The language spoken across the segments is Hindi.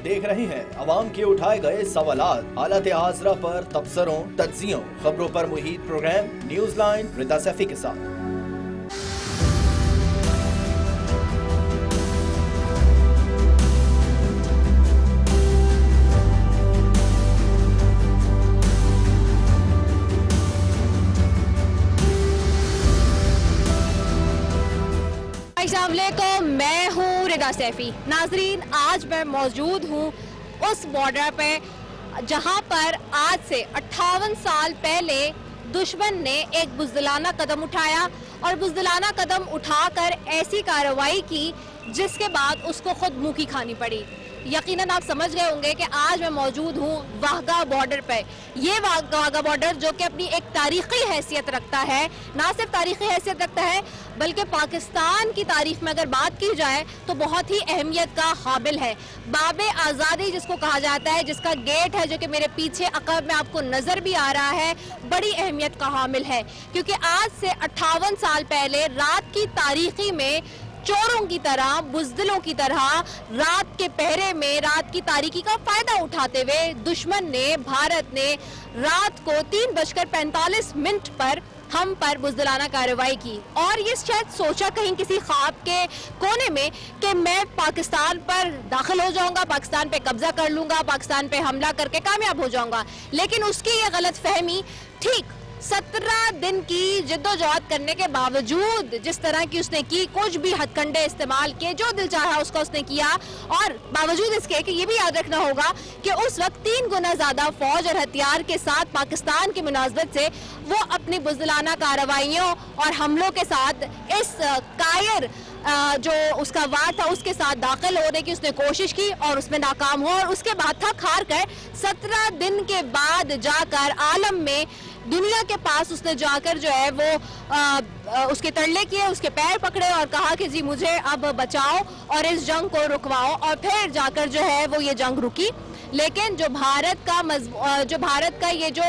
देख रहे हैं अवाम के उठाए गए सवालात, हालत आजरा पर तबसरों, तज्जियों, खबरों पर मुहित प्रोग्राम न्यूज लाइन रिदा सैफी के साथ। अस्सलामुअलैकुम, मैं हूँ रिदा सैफी। नाजरीन, आज मैं मौजूद हूँ उस बॉर्डर पे जहाँ पर आज से 58 साल पहले दुश्मन ने एक बुज़दिलाना कदम उठाया और बुज़दिलाना कदम उठाकर ऐसी कार्रवाई की जिसके बाद उसको खुद मुँह की खानी पड़ी। यकीनन आप समझ गए होंगे कि आज मैं मौजूद हूँ वाघा बॉर्डर पे। ये वाघा बॉर्डर जो कि अपनी एक तारीखी हैसियत रखता है, ना सिर्फ तारीखी हैसियत रखता है बल्कि पाकिस्तान की तारीख में अगर बात की जाए तो बहुत ही अहमियत का काबिल है। बाबे आज़ादी जिसको कहा जाता है, जिसका गेट है जो कि मेरे पीछे अकब में आपको नज़र भी आ रहा है, बड़ी अहमियत का हामिल है क्योंकि आज से 58 साल पहले रात की तारीखी में चोरों की तरह, बुज़दिलों की तरह रात के पहरे में रात की तारीकी का फायदा उठाते हुए दुश्मन ने, भारत ने रात को 3:45 पर हम पर बुज़दिलाना कार्रवाई की। और ये शायद सोचा कहीं किसी ख्वाब के कोने में कि मैं पाकिस्तान पर दाखिल हो जाऊंगा, पाकिस्तान पे कब्जा कर लूंगा, पाकिस्तान पे हमला करके कामयाब हो जाऊंगा। लेकिन उसकी ये गलत फहमी ठीक 17 दिन की जिद्दोजहद करने के बावजूद जिस तरह की उसने की, कुछ भी हथकंडे इस्तेमाल किए, जो दिल चाहा उसका उसने किया। और बावजूद इसके कि ये भी याद रखना होगा कि उस वक्त 3 गुना ज्यादा फौज और हथियार के साथ पाकिस्तान की मुनासबत से वो अपनी बुज़दिलाना कार्रवाइयों और हमलों के साथ इस कायर जो उसका वार था उसके साथ दाखिल होने की उसने कोशिश की और उसमें नाकाम हुआ। और उसके बाद थक हार कर 17 दिन के बाद जाकर आलम में दुनिया के पास उसने जाकर जो है वो उसके तरले किए, उसके पैर पकड़े और कहा कि जी मुझे अब बचाओ और इस जंग को रुकवाओ। और फिर जाकर जो है वो ये जंग रुकी। लेकिन जो भारत का ये जो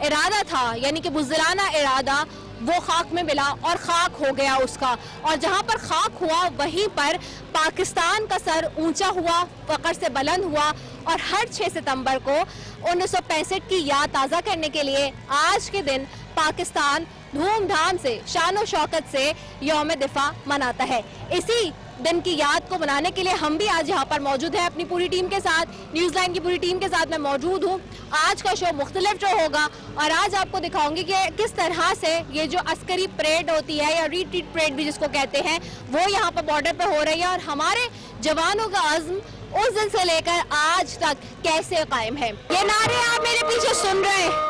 इरादा था, यानी कि बुज़दिलाना इरादा, वो खाक में मिला और खाक हो गया उसका। और जहाँ पर खाक हुआ वहीं पर पाकिस्तान का सर ऊंचा हुआ, फकर से बुलंद हुआ। और हर 6 सितंबर को 1965 की याद ताज़ा करने के लिए आज के दिन पाकिस्तान धूमधाम से, शान शौकत से यौम दिफा मनाता है। इसी दिन की याद को मनाने के लिए हम भी आज यहाँ पर मौजूद हैं अपनी पूरी टीम के साथ, न्यूज़ लाइन की पूरी टीम के साथ मैं मौजूद हूँ। आज का शो मुख्तलिफ जो होगा और आज आपको दिखाऊंगी कि किस तरह से ये जो अस्करी परेड होती है या रिट्रीट परेड भी जिसको कहते हैं, वो यहाँ पर बॉर्डर पर हो रही है और हमारे जवानों का अज़्म उस दिन से लेकर आज तक कैसे कायम है। ये नारे आप मेरे पीछे सुन रहे हैं,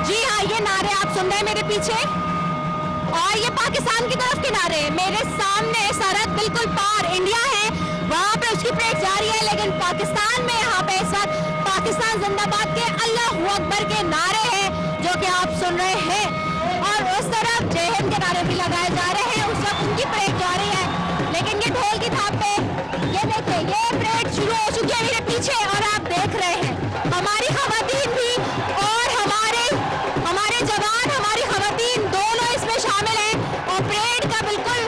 जी हाँ, ये नारे आप सुन रहे हैं मेरे पीछे और ये पाकिस्तान की तरफ के नारे। मेरे सामने सरहद बिल्कुल पार इंडिया है, वहाँ पे उसकी परेड जारी है। लेकिन पाकिस्तान में यहाँ पे इस वक्त पाकिस्तान जिंदाबाद के अल्लाहू अकबर के नारे हैं जो कि आप सुन रहे हैं। और उस तरफ जय हिंद के नारे भी लगाए जा रहे हैं, उस वक्त उनकी परेड जारी है। लेकिन ये ढोल की थाप पे ये देखिए, ये परेड शुरू हो चुकी है मेरे पीछे और आप देख रहे हैं हमारी खवातीन भी और हमारे जवान, हमारी खवातीन दोनों इसमें शामिल हैं। और परेड का बिल्कुल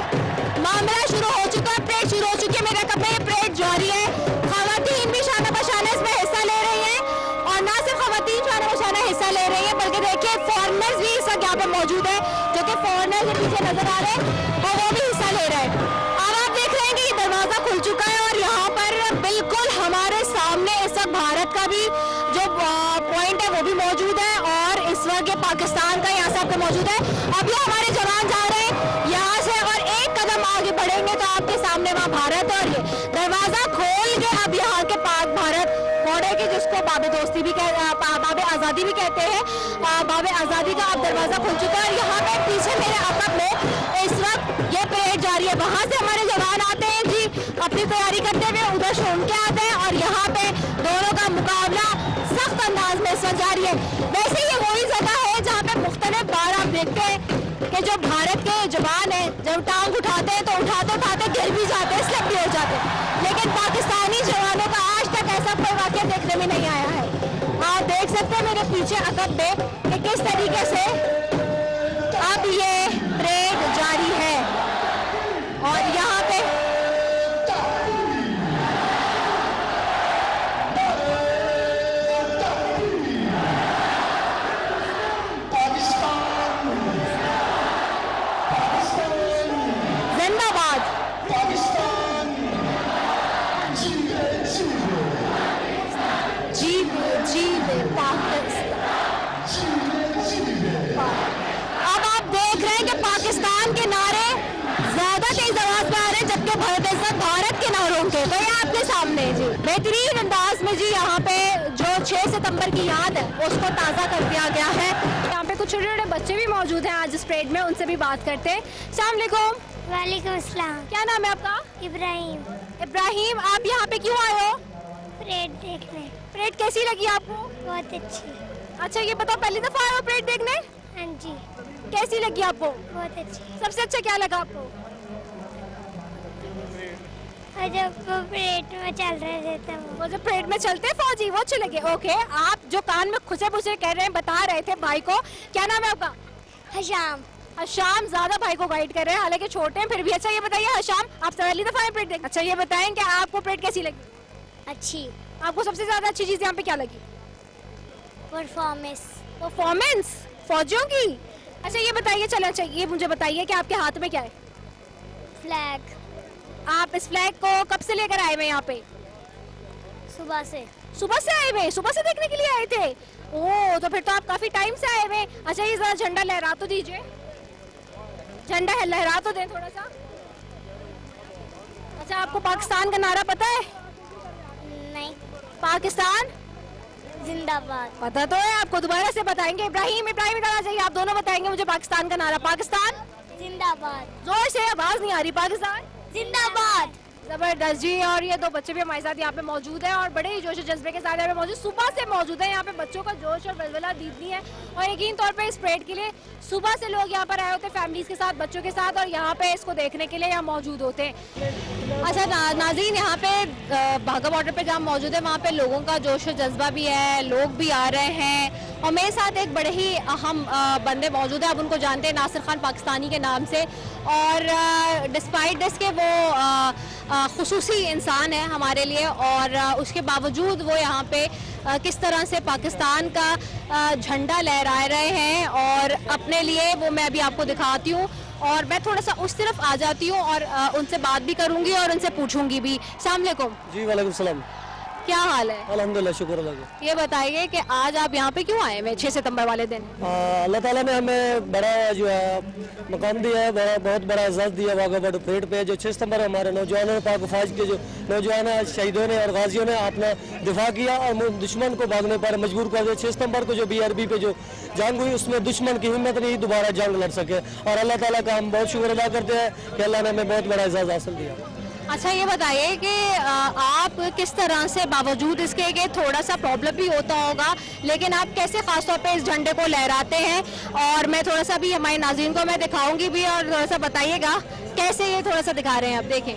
मामला शुरू हो चुका है, परेड शुरू हो चुकी है। मेरे कब में ये परेड जारी है, खवातीन भी शाना बशाना इसमें हिस्सा ले रही हैं। और ना सिर्फ खवातीन शाना बशाना हिस्सा ले रही है बल्कि देखिए फॉरनर्स भी इस वक्त यहाँ पे मौजूद है, जो कि फॉरनर्स के पीछे नजर आ रहे हैं और वो भी हिस्सा ले रहे हैं। अब आप देख रहे हैं कि ये दरवाजा खुल चुका है और यहाँ पर बिल्कुल हमारे सामने इस वक्त भारत का भी जो पॉइंट है वो भी मौजूद है और इस वक्त ये पाकिस्तान का यहाँ से मौजूद है। अब ये हमारे जवान जा रहे हैं यहाँ से और एक कदम आगे बढ़ेंगे तो आपके सामने वहाँ भारत। और ये दरवाजा खोल के अब यहाँ के पाक भारत मोड़े के, जिसको बाबे दोस्ती भी बाबे आज़ादी भी कहते हैं, बाबे आज़ादी का अब दरवाजा खुल चुका है। यहाँ पे पीछे मेरे अकब में इस वक्त ये परेड जारी है, वहाँ से हमारे जवान आते हैं जी अपनी तैयारी करते हुए, उधर से उनके आते हैं और यहाँ पे दोनों का मुकाबला सख्त अंदाज में इस वक्त जारी है। वैसे ये वही जगह है जहाँ पे मुख्तलिफ बार आप देखते हैं कि जो भारत के जवान हैं जब टांग उठाते हैं तो उठाते उठाते गिर भी जाते हैं, स्लिप भी हो जाते हैं। लेकिन पाकिस्तानी जवानों का आज तक ऐसा कोई वाक़या देखने में नहीं आया है। आप देख सकते हैं मेरे पीछे अकब में कि किस तरीके से अब ये परेड जारी है और यहाँ पे जीवे पाकिस्तान। अब आप देख रहे हैं कि पाकिस्तान के नारे ज्यादा तेज आवाज में आ रहे हैं, जबकि भारत के नारों के तो ये आपके सामने जी बेहतरीन अंदाज में जी यहाँ पे जो 6 सितंबर की याद है उसको ताज़ा कर दिया गया है। यहाँ पे कुछ छोटे छोटे बच्चे भी मौजूद हैं आज इस परेड में, उनसे भी बात करते हैं। अस्सलाम वालेकुम। वालेकुम अस्सलाम। क्या नाम है आपका? इब्राहिम। इब्राहिम, आप यहाँ पे क्यों आए हो? परेड देखने। परेड कैसी लगी आपको? बहुत अच्छी। अच्छा ये बताओ, पहली दफा आए हो परेड देखने? हाँ जी। कैसी लगी आपको? बहुत अच्छी। सबसे अच्छा क्या लगा आपको? और जब वो परेड में चल रहे थे तब वो जो परेड में चलते हैं फौजी, वो अच्छे लगे। ओके, आप जो कान में खुसे खुसे कह रहे हैं, बता रहे थे भाई को, क्या नाम है आपका? हशाम। हशाम ज्यादा भाई को गाइड कर रहे हैं, हालांकि छोटे हैं फिर भी। अच्छा ये बताइए हशाम, आप पहली दफा आए परेड देखने? अच्छा ये बताएं कि आपको परेड कैसी लगी? अच्छी। आपको सबसे ज्यादा अच्छी चीज यहाँ पे क्या लगी? परफॉर्मेंस। परफॉर्मेंस फौजियों की। अच्छा ये बताइए, चलो अच्छा ये मुझे बताइए कि आपके हाथ में क्या है? फ्लैग। आप इस फ्लैग को कब से लेकर आए हुए यहाँ पे? सुबह से। सुबह से आए हुए? सुबह से देखने के लिए आए थे? ओह, तो फिर तो आप काफी टाइम से आए हुए। अच्छा ये जरा झंडा लहरा तो दीजिए, झंडा है लहरा तो दें थोड़ा सा। अच्छा आपको पाकिस्तान का नारा पता है? नहीं। पाकिस्तान जिंदाबाद। पता तो है आपको, दोबारा से बताएंगे। इब्राहिम इब्राहिम कहना चाहिए, आप दोनों बताएंगे मुझे पाकिस्तान का नारा। पाकिस्तान जिंदाबाद। जोर से, आवाज नहीं आ रही। पाकिस्तान जिंदाबाद। जबरदस्त जी। और ये दो बच्चे भी हमारे साथ यहाँ पे मौजूद हैं और बड़े ही जोश और जज्बे के साथ यहाँ पे मौजूद, सुबह से मौजूद है। यहाँ पे बच्चों का जोश और वलवला दीदी है और यकीन तौर पे इस परेड के लिए सुबह से लोग यहाँ पर आए होते हैं फैमिलीज के साथ, बच्चों के साथ, और यहाँ पे इसको देखने के लिए यहाँ मौजूद होते हैं। अच्छा नाज़रीन, यहाँ पे बाघा बॉर्डर पे जहाँ मौजूद है वहाँ पे लोगों का जोश और जज्बा भी है, लोग भी आ रहे हैं और मेरे साथ एक बड़े ही अहम बंदे मौजूद हैं। आप उनको जानते हैं, नासिर खान पाकिस्तानी के नाम से। और डिस्पाइट दिस के वो खुसूसी इंसान है हमारे लिए और उसके बावजूद वो यहाँ पे किस तरह से पाकिस्तान का झंडा लहरा रहे हैं और अपने लिए, वो मैं अभी आपको दिखाती हूँ। और मैं थोड़ा सा उस तरफ आ जाती हूँ और उनसे बात भी करूँगी और उनसे पूछूंगी भी। अस्सलाम वालेकुम। जी वालेकुम सलाम। क्या हाल है? अल्हम्दुलिल्लाह, शुक्र अल्लाह का। ये बताइए कि आज आप यहाँ पे क्यों आए हैं 6 सितंबर वाले दिन? अल्लाह ताला ने हमें बड़ा जो है मकाम दिया है, बहुत बड़ा इज़्ज़त दिया वाघा बॉर्डर परेड पे। जो 6 सितंबर हमारे नौजवानों ने, पाक फौज के जो नौजवान शहीदों ने और गाजियों ने अपना दिफा किया और दुश्मन को भागने पर मजबूर कर दिया। 6 सितंबर को जो BRB पे जो जंग हुई उसमें दुश्मन की हिम्मत नहीं दोबारा जंग लड़ सके और अल्लाह ताला का हम बहुत शुक्र अदा करते हैं कि अल्लाह ने हमें बहुत बड़ा इज़्ज़त हासिल दिया। अच्छा ये बताइए कि आप किस तरह से, बावजूद इसके कि थोड़ा सा प्रॉब्लम भी होता होगा, लेकिन आप कैसे खासतौर पे इस झंडे को लहराते हैं? और मैं थोड़ा सा भी हमारे नाज़रीन को मैं दिखाऊंगी भी और थोड़ा सा बताइएगा कैसे ये थोड़ा सा दिखा रहे हैं आप, देखें।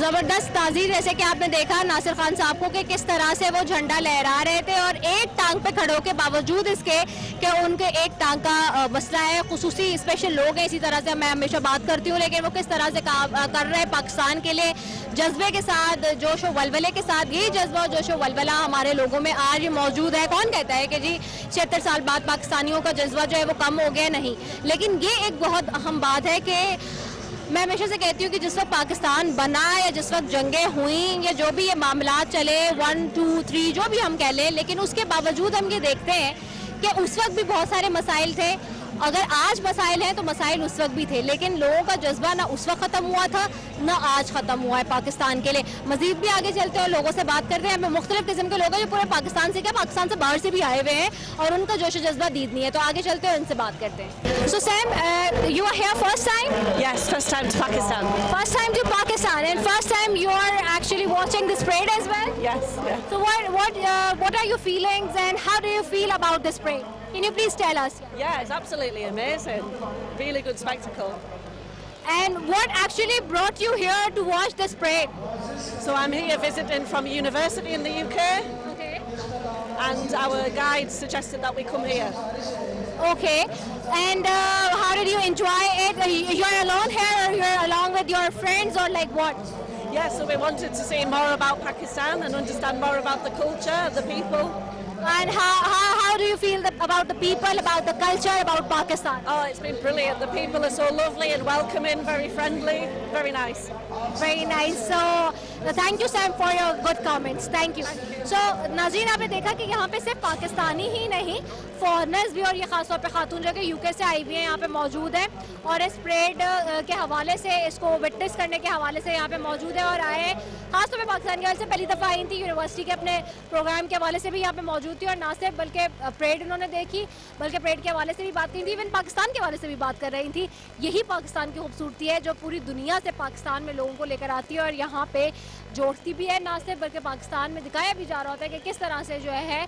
जबरदस्त ताज़ीर, जैसे कि आपने देखा नासिर खान साहब को कि किस तरह से वो झंडा लहरा रहे थे और एक टांग पे खड़े होकर, बावजूद इसके कि उनके एक टांग का मसला है, खुसूसी स्पेशल लोग हैं, इसी तरह से मैं हमेशा बात करती हूँ, लेकिन वो किस तरह से कर रहे हैं पाकिस्तान के लिए जज्बे के साथ, जोश व वलवले के साथ। यही जज्बा और जोश व वलवला हमारे लोगों में आज मौजूद है। कौन कहता है कि जी 76 साल बाद पाकिस्तानियों का जज्बा जो है वो कम हो गया? नहीं, लेकिन ये एक बहुत अहम बात है कि मैं हमेशा से कहती हूँ कि जिस वक्त पाकिस्तान बना या जिस वक्त जंगें हुई या जो भी ये मामला चले 1, 2, 3 जो भी हम कह लें, लेकिन उसके बावजूद हम ये देखते हैं कि उस वक्त भी बहुत सारे मसाइल थे। अगर आज मसाइल हैं तो मसाइल उस वक्त भी थे, लेकिन लोगों का जज्बा ना उस वक्त ख़त्म हुआ था ना आज ख़त्म हुआ है पाकिस्तान के लिए। मजीद भी आगे चलते हैं और लोगों से बात करते हैं। हमें मुख्तलिफ किस्म के लोग हैं जो पूरे पाकिस्तान से, क्या पाकिस्तान से बाहर से भी आए हुए हैं और उनका जोश जज्बा दीदनी है, तो आगे चलते हैं उनसे बात करते हैं। सो Sam, you are here first time? Yes, first time to Pakistan. First time to Pakistan, and first time you are actually watching this parade as well? Yes, yeah. So what are your feelings and how do you feel about this parade? Can you please tell us? Yeah, it's absolutely amazing. Really good spectacle. And what actually brought you here to watch this parade? So I'm here visiting from a university in the UK, Okay. and our guide suggested that we come here. Okay. And how did you enjoy it? You're alone here or you're along with your friends or like what? Yeah, so we wanted to see more about Pakistan and understand more about the culture of the people. And how do you feel about the people, about the culture, about Pakistan? Oh, it's been brilliant. The people are so lovely and welcoming, very friendly, very nice. Very nice. So thank you Sam for your good comments. Thank you. So नाज़रीन, आपने देखा कि यहाँ पे सिर्फ पाकिस्तानी ही नहीं, फॉरनर्स भी और ये खासतौर पे खातून जो कि यूके से आई हुई हैं यहाँ पे मौजूद हैं और इस परेड के हवाले से, इसको विटनेस करने के हवाले से यहाँ पे मौजूद है और आए हैं। खासतौर पे पाकिस्तान के हवाले से पहली दफ़ा आई थी, यूनिवर्सिटी के अपने प्रोग्राम के हवाले से भी यहाँ पे मौजूद थी और ना सिर्फ बल्कि परेड उन्होंने देखी, बल्कि परेड के हवाले से भी बात की थी, इवन पाकिस्तान के हवाले से भी बात कर रही थी। यही पाकिस्तान की खूबसूरती है जो पूरी दुनिया से पाकिस्तान में लोगों को लेकर आती है और यहाँ पे जोड़ती भी है, ना सिर्फ बल्कि पाकिस्तान में दिखाया भी जा रहा होता है कि किस तरह से जो है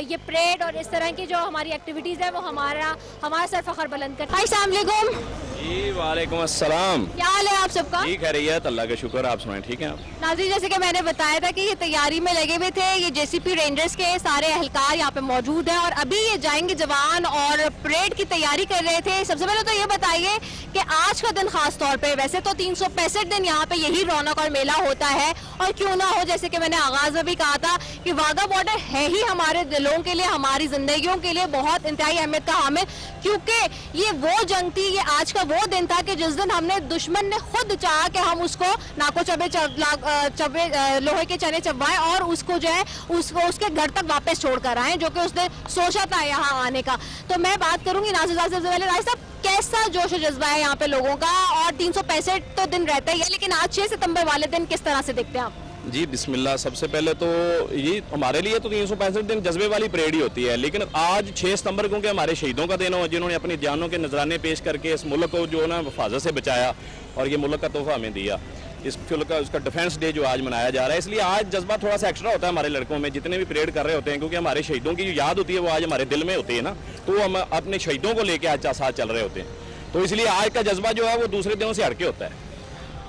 ये परेड और इस तरह की जो हमारी एक्टिविटीज़ है वो हमारा सर फखर बुलंद करता है। अस्सलाम वालेकुम। जी वालेकुम अस्सलाम। क्या हाल है आप सबका? ठीक है रही है, अल्लाह का शुक्र। आप सुनाएं, ठीक है आप? नाज़रीन, जैसे कि मैंने बताया था कि ये तैयारी में लगे हुए थे, ये जेसीपी रेंजर्स के सारे एहलकार यहाँ पे मौजूद हैं और अभी ये जाएंगे जवान और परेड की तैयारी कर रहे थे। सबसे पहले तो ये बताइए कि आज का दिन खास तौर पे, वैसे तो 365 दिन यहाँ पे यही रौनक और मेला होता है और क्यों ना हो, जैसे कि मैंने आगाज में भी कहा था कि वाघा बॉर्डर है ही हमारे दिलों के लिए, हमारी जिंदगियों के लिए बहुत इंतहाई अहमियत का हामिल, क्योंकि ये वो जंग थी, ये आज का वो दिन था कि जिस दिन हमने, दुश्मन ने खुद चाहा कि हम उसको नाको चबे लोहे के चने चबवाएं और उसको जो है उसके घर तक वापस छोड़ कर आए, जो कि उसने सोचा था यहाँ आने का। तो मैं बात करूंगी नाज़िर साहब से पहले। राय साहब, कैसा जोश और जज्बा है यहाँ पे लोगों का? और 365 तो दिन रहता ही है, लेकिन आज 6 सितंबर वाले दिन किस तरह से देखते हैं आप? जी बिस्मिल्लाह। सबसे पहले तो ये हमारे लिए तो 365 दिन जज्बे वाली परेड ही होती है, लेकिन आज 6 सितंबर क्योंकि हमारे शहीदों का दिन हो, जिन्होंने अपनी जानों के नजराने पेश करके इस मुल्क को जो ना हिफाजत से बचाया और ये मुल्क का तोहफा हमें दिया, इस मुल्क का उसका डिफेंस डे जो आज मनाया जा रहा है, इसलिए आज जज्बा थोड़ा सा एक्स्ट्रा होता है हमारे लड़कों में, जितने भी परेड कर रहे होते हैं, क्योंकि हमारे शहीदों की जो याद होती है वो आज हमारे दिल में होती है ना, तो हम अपने शहीदों को लेकर आज साथ चल रहे होते हैं, तो इसलिए आज का जज्बा जो है वो दूसरे दिनों से हटके होता है।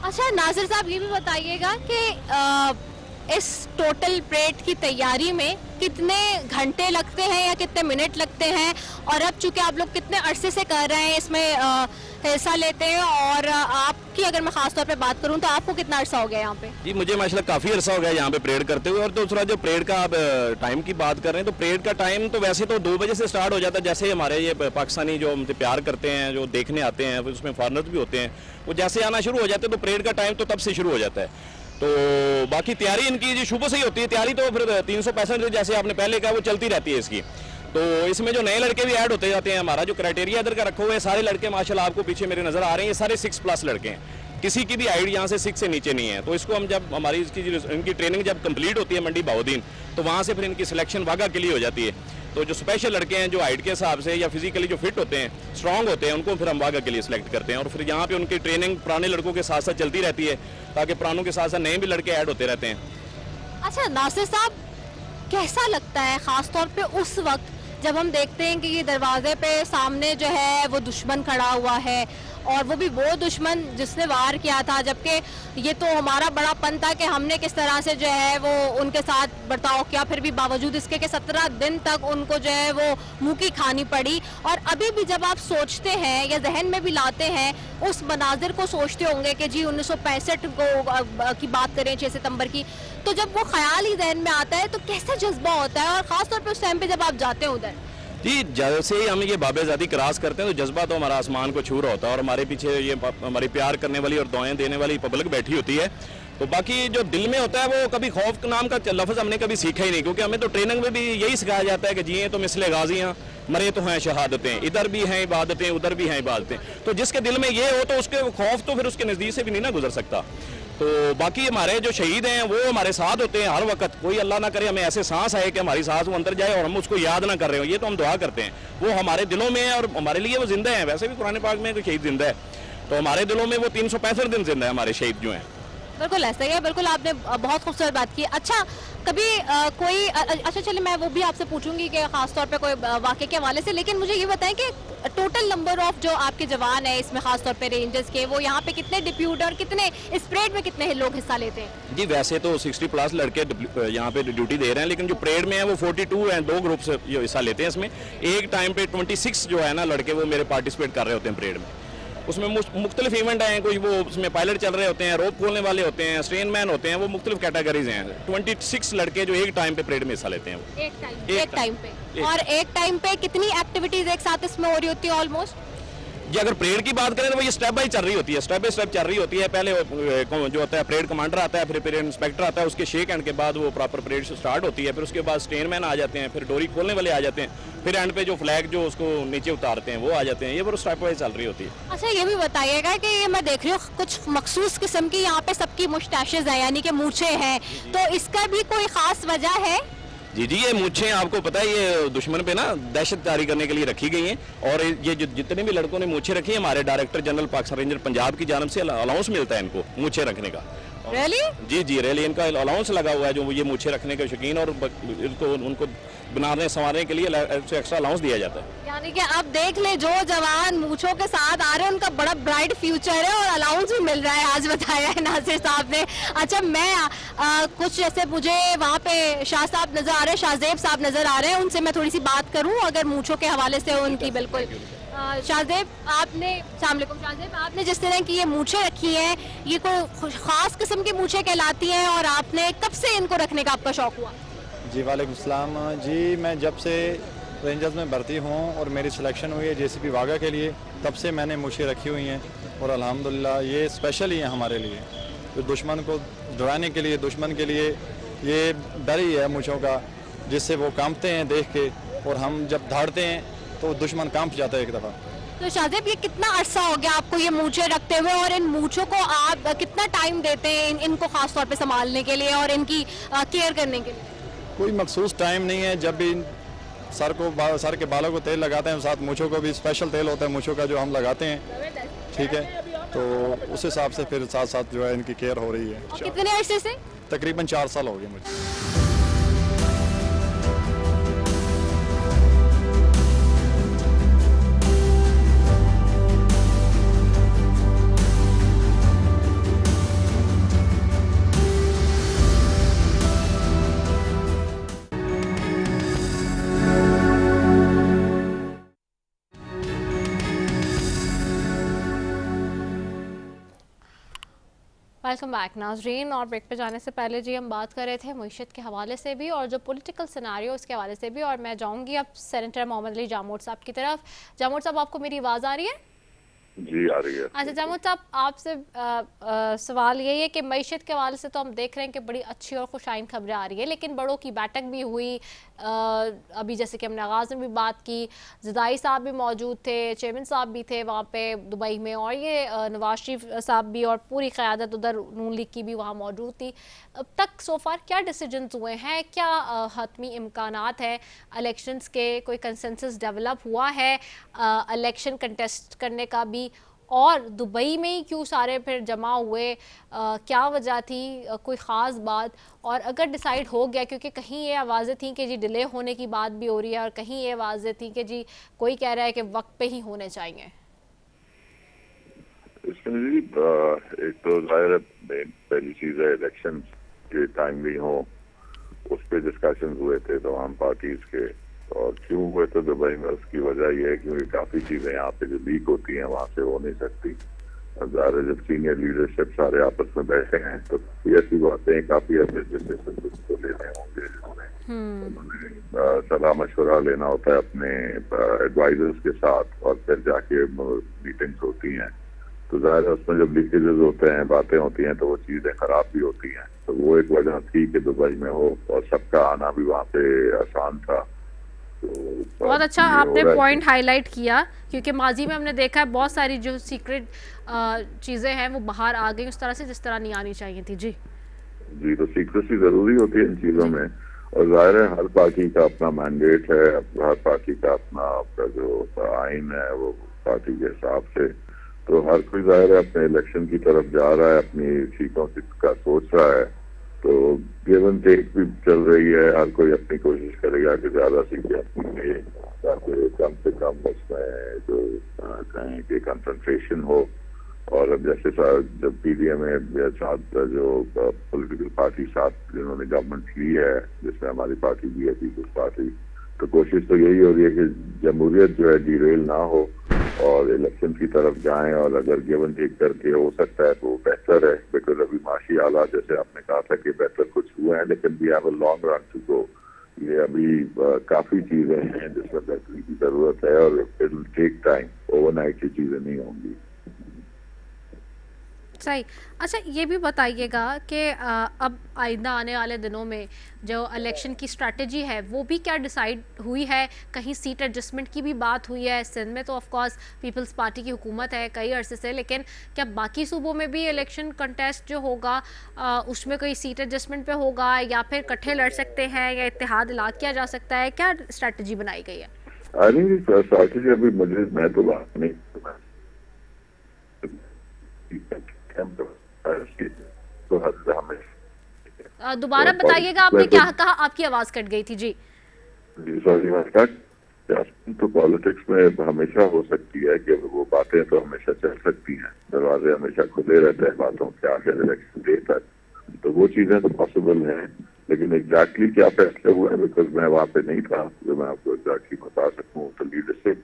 अच्छा नासिर साहब, ये भी बताइएगा कि इस टोटल परेड की तैयारी में कितने घंटे लगते हैं या कितने मिनट लगते हैं, और अब चूंकि आप लोग कितने अरसे से कर रहे हैं, इसमें हिस्सा लेते हैं, और आपकी अगर मैं खास तौर पे बात करूं तो आपको कितना अरसा हो गया यहाँ पे? जी मुझे माशाल्लाह काफ़ी अरसा हो गया यहाँ पे परेड करते हुए। और दूसरा जो परेड का आप टाइम की बात कर रहे हैं, तो परेड का टाइम तो वैसे तो 2 बजे से स्टार्ट हो जाता है, जैसे हमारे ये पाकिस्तानी जो हमसे प्यार करते हैं, जो देखने आते हैं, उसमें फॉरनर्स भी होते हैं, वो जैसे आना शुरू हो जाते हैं तो परेड का टाइम तो तब से शुरू हो जाता है। तो बाकी तैयारी इनकी जी सुबह से ही होती है, तैयारी तो फिर 365 जैसे आपने पहले कहा वो चलती रहती है इसकी। तो इसमें जो नए लड़के भी ऐड होते जाते हैं, हमारा जो क्राइटेरिया इधर का रखा हुआ है, सारे लड़के माशाल्लाह आपको पीछे मेरे नजर आ रहे हैं, ये सारे 6+ लड़के हैं, किसी की भी हाइट यहाँ से 6 से नीचे नहीं है। तो इसको हम जब हमारी इनकी ट्रेनिंग जब कंप्लीट होती है मंडी बाउद्दीन, तो वहाँ से फिर इनकी सिलेक्शन वाघा के लिए हो जाती है। तो जो स्पेशल लड़के हैं जो हाइट के हिसाब से या फिजिकली जो फिट होते हैं, स्ट्रांग होते हैं, उनको फिर हम वाघा के लिए सिलेक्ट करते हैं, और फिर यहाँ पे उनकी ट्रेनिंग पुराने लड़कों के साथ साथ चलती रहती है, ताकि पुरानों के साथ साथ नए भी लड़के ऐड होते रहते हैं। अच्छा नासिर साहब, कैसा लगता है खास तौर पे उस वक्त जब हम देखते हैं कि ये दरवाजे पे सामने जो है वो दुश्मन खड़ा हुआ है, और वो भी वो दुश्मन जिसने वार किया था, जबकि ये तो हमारा बड़ापन था कि हमने किस तरह से जो है वो उनके साथ बर्ताव किया, फिर भी बावजूद इसके कि 17 दिन तक उनको जो है वो मुंह की खानी पड़ी। और अभी भी जब आप सोचते हैं या जहन में भी लाते हैं उस मनाजिर को, सोचते होंगे कि जी 1965 की बात करें 6 सितंबर की, तो जब वो ख्याल ही जहन में आता है तो कैसा जज्बा होता है, और ख़ास तौर पे उस टाइम पे जब आप जाते हैं उधर? जी जैसे ही हम ये बाब-ए-ज़ादी क्रॉस करते हैं तो जज्बा तो हमारा आसमान को छू रहा होता है, और हमारे पीछे ये हमारी प्यार करने वाली और दुआएं देने वाली पब्लिक बैठी होती है। तो बाकी जो दिल में होता है वो कभी खौफ नाम का लफ्ज़ हमने कभी सीखा ही नहीं, क्योंकि हमें तो ट्रेनिंग में भी यही सिखाया जाता है कि जिए तो मिसले गाजियाँ, मरे तो हैं शहादतें, इधर भी हैं इबादतें उधर भी हैं इबादतें। तो जिसके दिल में ये हो तो उसके खौफ तो फिर उसके नज़दीक से भी नहीं ना गुजर सकता। तो बाकी हमारे जो शहीद हैं वो हमारे साथ होते हैं हर वक्त, कोई अल्लाह ना करे हमें ऐसे सांस आए कि हमारी सांस वो अंदर जाए और हम उसको याद ना कर रहे हो, ये तो हम दुआ करते हैं, वो हमारे दिलों में है और हमारे लिए वो जिंदा है। वैसे भी कुरान पाक में कोई शहीद जिंदा है, तो हमारे दिलों में वो 365 दिन जिंदा है हमारे शहीद जो हैं। बिल्कुल ऐसा ही है, बिल्कुल आपने बहुत खूबसूरत बात की। अच्छा कभी कोई अच्छा चलिए मैं वो भी आपसे पूछूंगी कि खास तौर पे कोई वाक़े के हवाले से, लेकिन मुझे ये बताएं कि टोटल नंबर ऑफ जो आपके जवान है इसमें खास तौर पे रेंजर्स के, वो यहाँ पे कितने डिप्यूट और कितने इस परेड में कितने लोग हिस्सा लेते हैं? जी वैसे तो 60+ लड़के यहाँ पे ड्यूटी दे रहे हैं, लेकिन जो परेड में है वो 42 हैं, 2 ग्रुप से हिस्सा लेते हैं इसमें। एक टाइम पे 26 जो है ना लड़के वो मेरे पार्टिसिपेट कर रहे होते हैं परेड में। उसमें मुख्तलिफ इवेंट हैं, कोई वो उसमें पायलट चल रहे होते हैं, रोप खोलने वाले होते हैं, स्ट्रेन मैन होते हैं, वो मुख्तलिफ कैटेगरीज हैं। 26 लड़के जो एक टाइम पे परेड में हिस्सा लेते हैं वो। एक टाइम पे। और एक टाइम पे कितनी एक्टिविटीज एक साथ इसमें हो रही होती है ऑलमोस्ट? जी अगर परेड की बात करें तो वो ये स्टेप बाय चल रही होती है, स्टेप बाय स्टेप चल रही होती है। पहले जो होता है परेड कमांडर आता है, फिर परेड इंस्पेक्टर आता है, उसके शेक हैंड के बाद वो प्रॉपर परेड स्टार्ट होती है। फिर उसके बाद स्टेनमैन आ जाते हैं, फिर डोरी खोलने वाले आ जाते हैं, फिर एंड पे जो फ्लैग जो उसको नीचे उतारते हैं वो आ जाते हैं। ये वो स्टेप बाय चल रही होती है। अच्छा ये भी बताइएगा कि ये मैं देख रही हूँ कुछ मखसूस किस्म की यहाँ पे सबकी मुस्टैशेज हैं, यानी कि मूछें हैं, तो इसका भी कोई खास वजह है? जी जी, ये मूछें आपको पता है ये दुश्मन पे ना दहशत जारी करने के लिए रखी गई हैं। और ये जितने भी लड़कों ने मूछें रखी हैं, हमारे director general Pakistan ranger Punjab की जानब से अलाउंस मिलता है इनको मूछें रखने का। Really? जी जी, रैली इनका अलाउंस लगा हुआ है, जो ये मूछें रखने के शौकीन और उनको बनाने संवारने के लिए एक्स्ट्रा अलाउंस दिया जाता है। यानी कि अब देख ले जो जवान मूछों के साथ आ रहे हैं उनका बड़ा ब्राइट फ्यूचर है और अलाउंस भी मिल रहा है, आज बताया है नासिर साहब ने। अच्छा मैं कुछ जैसे मुझे वहाँ पे शाह साहब नजर आ रहे हैं, शाहजेब साहब नजर आ रहे हैं, उनसे मैं थोड़ी सी बात करूँ अगर मूछों के हवाले से उनकी। बिल्कुल शाहजेब आपने, अस्सलाम वालेकुम शाहजेब, आपने जिस तरह की ये मूछें रखी हैं, ये कोई खास किस्म की मूछें कहलाती हैं और आपने कब से इनको रखने का आपका शौक हुआ? जी वालेकुम सलाम जी, मैं जब से रेंजर्स में भर्ती हूँ और मेरी सिलेक्शन हुई है जेसीपी वाघा के लिए, तब से मैंने मूछें रखी हुई हैं और अल्हम्दुलिल्लाह ये स्पेशल ही है हमारे लिए। तो दुश्मन को डराने के लिए, दुश्मन के लिए ये डर ही है मूछों का, जिससे वो कांपते हैं देख के, और हम जब धाड़ते हैं तो दुश्मन कांप जाता है एक दफ़ा। तो शाहजेब ये कितना अरसा हो गया आपको ये मूछें रखते हुए, और इन मूछों को आप कितना टाइम देते हैं इनको खास तौर पे संभालने के लिए और इनकी केयर करने के लिए? कोई मखसूस टाइम नहीं है, जब भी सर के बालों को तेल लगाते हैं, साथ मूछों को भी स्पेशल तेल होता है मूछों का जो हम लगाते हैं, ठीक है, तो उस हिसाब से फिर साथ साथ जो है इनकी केयर हो रही है। और कितने अरसे से? तकरीबन 4 साल हो गए मुझे। वेलकम बैक नाजरीन। और ब्रेक पे जाने से पहले जी हम बात कर रहे थे मईशत के हवाले से भी और जो पॉलिटिकल सिनेरियो उसके हवाले से भी, और मैं जाऊंगी अब सेनेटर मोहम्मद अली जामोद साहब की तरफ। जामोद साहब आपको मेरी आवाज़ आ रही है? जी आ रही है। अच्छा जामोद साहब, आपसे सवाल यही है कि मईशत के हवाले से तो हम देख रहे हैं कि बड़ी अच्छी और खुशाइन खबरें आ रही है, लेकिन बड़ों की बैठक भी हुई, अभी जैसे कि हमने आगाज़ में भी बात की, ज़दाई साहब भी मौजूद थे, चेयरमैन साहब भी थे वहाँ पे दुबई में, और ये नवाज शरीफ साहब भी और पूरी क़यादत उधर नून लीग की भी वहाँ मौजूद थी। अब तक सोफार क्या डिसीजंस हुए हैं, क्या हतमी इम्कानात है इलेक्शंस के, कोई कंसेंसस डेवलप हुआ है इलेक्शन कंटेस्ट करने का भी, और दुबई में ही क्यों सारे फिर जमा हुए, क्या वजह थी, कोई ख़ास बात, और अगर डिसाइड हो गया, क्योंकि कहीं ये आवाज़ें थी कि जी डिले होने की बात भी हो रही है और कहीं ये आवाज़ें थी कि जी कोई कह रहा है कि वक्त पे ही होने चाहिए। इसमें जी एक तो जाहिर है पहली चीज़ है इलेक्शन के टाइम भी हो, उस पर डिस्कशन हुए थे तमाम पार्टीज के, और क्यों हुए थे दुबई में, उसकी वजह यह है क्योंकि काफ़ी चीज़ें यहाँ पे जो लीक होती हैं वहाँ से हो नहीं सकती। ज़ाहिर है जब सीनियर लीडरशिप सारे आपस में बैठे हैं तो ऐसी बातें काफ़ी ऐसे डिसीजन तो लेने होंगे जिन्होंने सलाह मशवरा लेना होता है अपने एडवाइजर्स के साथ, और फिर जाके मीटिंग्स होती हैं। तो ज़ाहिर है उसमें जब लीकेजेस होते हैं, बातें होती हैं, तो वो चीज़ें ख़राब भी होती हैं। तो वो एक वजह थी कि दुबई में हो, और सबका आना भी वहाँ पे आसान था। तो बहुत अच्छा आपने पॉइंट हाईलाइट किया, क्योंकि माजी में हमने देखा है बहुत सारी जो सीक्रेट चीज़ें हैं वो बाहर आ गई उस तरह से जिस तरह नहीं आनी चाहिए थी। जी जी, तो सीक्रेसी ज़रूरी होती है इन चीज़ों में, और ज़ाहिर है हर पार्टी का अपना मैंडेट है, हर पार्टी का अपना जो आइन है वो पार्टी के हिसाब से, तो हर कोई ज़ाहिर है अपने इलेक्शन की तरफ जा रहा है, अपनी सीटों का सोच रहा है, तो गिव एंड टेक भी चल रही है। हर कोई अपनी कोशिश करेगा कि ज़्यादा सीटें अपनी ले, ताकि कम से कम उसमें जो कहें कि कंसंट्रेशन हो। और अब जैसे जब पीडीएम में साथ जो पॉलिटिकल पार्टी साथ जिन्होंने गवर्नमेंट ली है, जिसमें हमारी पार्टी भी है, पीपल्स पार्टी, तो कोशिश तो यही हो रही है कि जमहूरियत जो है डिरेल ना हो, और इलेक्शन की तरफ जाएं, और अगर गिव एंड टेक करके हो सकता है तो बेहतर है, बिकॉज अभी माशी हालात जैसे आपने कहा था कि बेहतर कुछ हुआ है, लेकिन we have a long run to go. ये अभी काफी चीजें हैं जिसमें बेहतरी की जरूरत है, और it will take time, overnight ये चीजें नहीं होंगी। सही। अच्छा, ये भी बताइएगा कि अब आइंदा आने वाले दिनों में जो इलेक्शन की स्ट्रैटेजी है वो भी क्या डिसाइड हुई है? कहीं सीट एडजस्टमेंट की भी बात हुई है? सिंध में तो ऑफ कोर्स पीपल्स पार्टी की हुकूमत है कई अरसे से, लेकिन क्या बाकी सूबों में भी इलेक्शन कंटेस्ट जो होगा उसमें कोई सीट एडजस्टमेंट पे होगा, या फिर इकट्ठे लड़ सकते हैं, या इत्तेहाद इलाक़ किया जा सकता है? क्या स्ट्रैटेजी बनाई गई है? अरे स्ट्रैटेजी अभी मैं तो बात नहीं, दोबारा बताइएगा, आपने क्या कहा? आपकी आवाज कट गई थी जी। सॉरी, तो पॉलिटिक्स में हमेशा हो सकती है कि वो बातें तो हमेशा चल सकती हैं, दरवाजे हमेशा खुले रहते हैं बातों के आगे इलेक्शन डे तक, तो वो चीजें तो पॉसिबल हैं, लेकिन एग्जैक्टली क्या फैसले हुए हैं बिकॉज मैं वहाँ पे नहीं था, जो मैं आपको एग्जैक्टली बता सकूँ तो लीडरशिप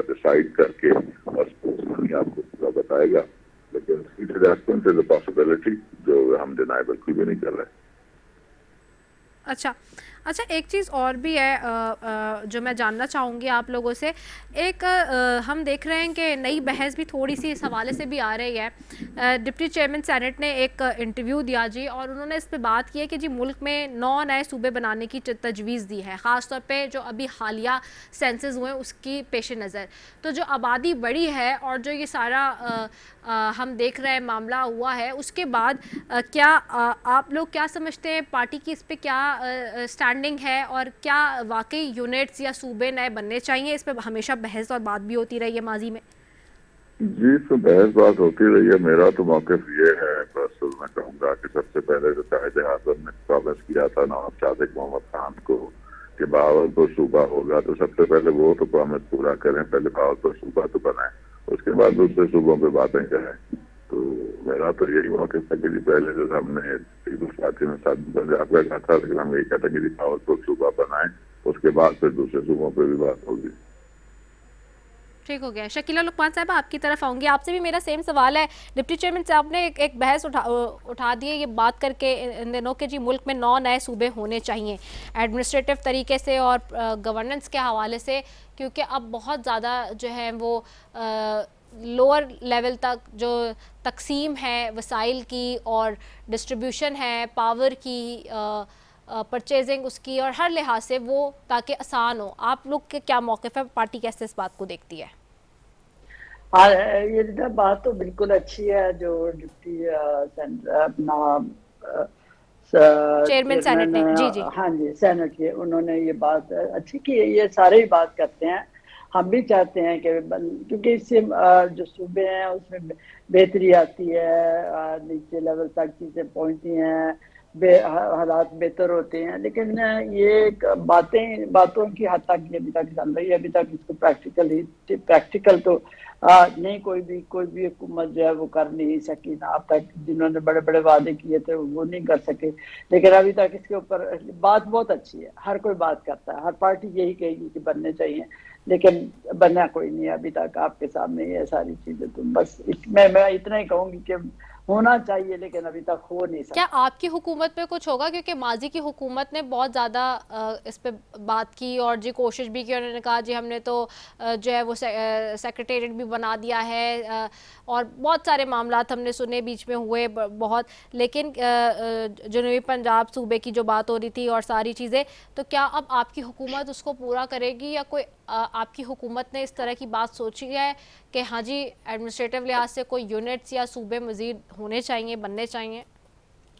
डिसाइड करके और आपको पूरा बताएगा, लेकिन seat adjustment is a possibility जो हम डिनाई बिल्कुल भी नहीं कर रहे। अच्छा, एक चीज़ और भी है जो मैं जानना चाहूँगी आप लोगों से। एक हम देख रहे हैं कि नई बहस भी थोड़ी सी इस हवाले से भी आ रही है। डिप्टी चेयरमैन सेनेट ने एक इंटरव्यू दिया जी, और उन्होंने इस पे बात की है कि जी मुल्क में 9 नए सूबे बनाने की तजवीज़ दी है, ख़ास तौर पे जो अभी हालिया सेंसस हुए उसकी पेश नज़र। तो जो आबादी बढ़ी है और जो ये सारा हम देख रहे हैं मामला हुआ है, उसके बाद क्या आप लोग क्या समझते हैं, पार्टी की इस पे क्या स्टैंडिंग है, और क्या वाकई यूनिट्स या सूबे नए बनने चाहिए? इस पे हमेशा बहस और बात भी होती रही है माजी में। जी, तो बहस बात होती रही है। मेरा तो मौक़िफ़ ये है, बस मैं कहूँगा कि सबसे पहले जो कायदे-ए-आज़म ने प्रॉमिस किया था नवाब सादिक मोहम्मद खान को कि बहावलपुर सूबा होगा, तो सबसे पहले वो तो प्रॉमिस पूरा करें, पहले बहावलपुर सूबा तो बनाएं, उसके बाद दूसरे सूबों पे बातें करें। तो मेरा तो यही मौक़िफ़ है कि जी पहले जो हमने पीपल्स पार्टी में साथ पंजाब का कहा था, लेकिन हम यही कहते हैं कि बहावलपुर सूबा बनाएं, उसके बाद फिर दूसरे सूबों पे भी बात होगी। ठीक हो गया। शकीला लुकमान साहब, आपकी तरफ आऊँगी, आपसे भी मेरा सेम सवाल है। डिप्टी चेयरमैन साहब ने एक बहस उठा दी है ये बात करके इन दिनों के जी मुल्क में 9 नए सूबे होने चाहिए एडमिनिस्ट्रेटिव तरीके से और गवर्नेंस के हवाले से, क्योंकि अब बहुत ज़्यादा जो है वो लोअर लेवल तक जो तकसीम है वसाइल की और डिस्ट्रीब्यूशन है पावर की, परचेजिंग उसकी, और हर लिहाज से वो ताकि आसान हो। आप लोग के क्या मौक़िफ़ है, पार्टी कैसे इस बात को देखती है? हाँ, ये बात तो बिल्कुल अच्छी है जो डिप्टी अपना चेयरमैन सेनेट ने जी हाँ जी सेनेट के उन्होंने ये बात अच्छी की है। ये सारे ही बात करते हैं, हम भी चाहते हैं कि क्योंकि इससे जो सूबे हैं उसमें बेहतरी आती है, नीचे लेवल तक चीज़ें पहुँचती हैं, हालात बेहतर होते हैं, लेकिन ये बातों की हद तक ये अभी तक चल रही है। अभी तक इसको प्रैक्टिकल तो नहीं कोई भी हुकूमत जो है वो कर नहीं सकी ना अब तक। जिन्होंने बड़े बड़े वादे किए थे वो नहीं कर सके, लेकिन अभी तक इसके ऊपर बात बहुत अच्छी है, हर कोई बात करता है, हर पार्टी यही कहेगी कि बनने चाहिए, लेकिन बनना कोई नहीं है अभी तक आपके सामने ये सारी चीजें। तो बस मैं इतना ही कहूँगी कि होना चाहिए, लेकिन अभी तक हो नहीं सकता। क्या आपकी हुकूमत पे कुछ होगा? क्योंकि माजी की हुकूमत ने बहुत ज़्यादा इस पे बात की और जी कोशिश भी की, उन्होंने कहा जी हमने तो जो है वो सेक्रेटेरिएट भी बना दिया है और बहुत सारे मामलात हमने सुने बीच में हुए बहुत, लेकिन जनूबी पंजाब सूबे की जो बात हो रही थी और सारी चीज़ें, तो क्या अब आपकी हुकूमत उसको पूरा करेगी, या कोई आपकी हुकूमत ने इस तरह की बात सोची है कि हाँ जी एडमिनिस्ट्रेटिव लिहाज से कोई यूनिट्स या सूबे मजीद होने चाहिए, बनने चाहिए?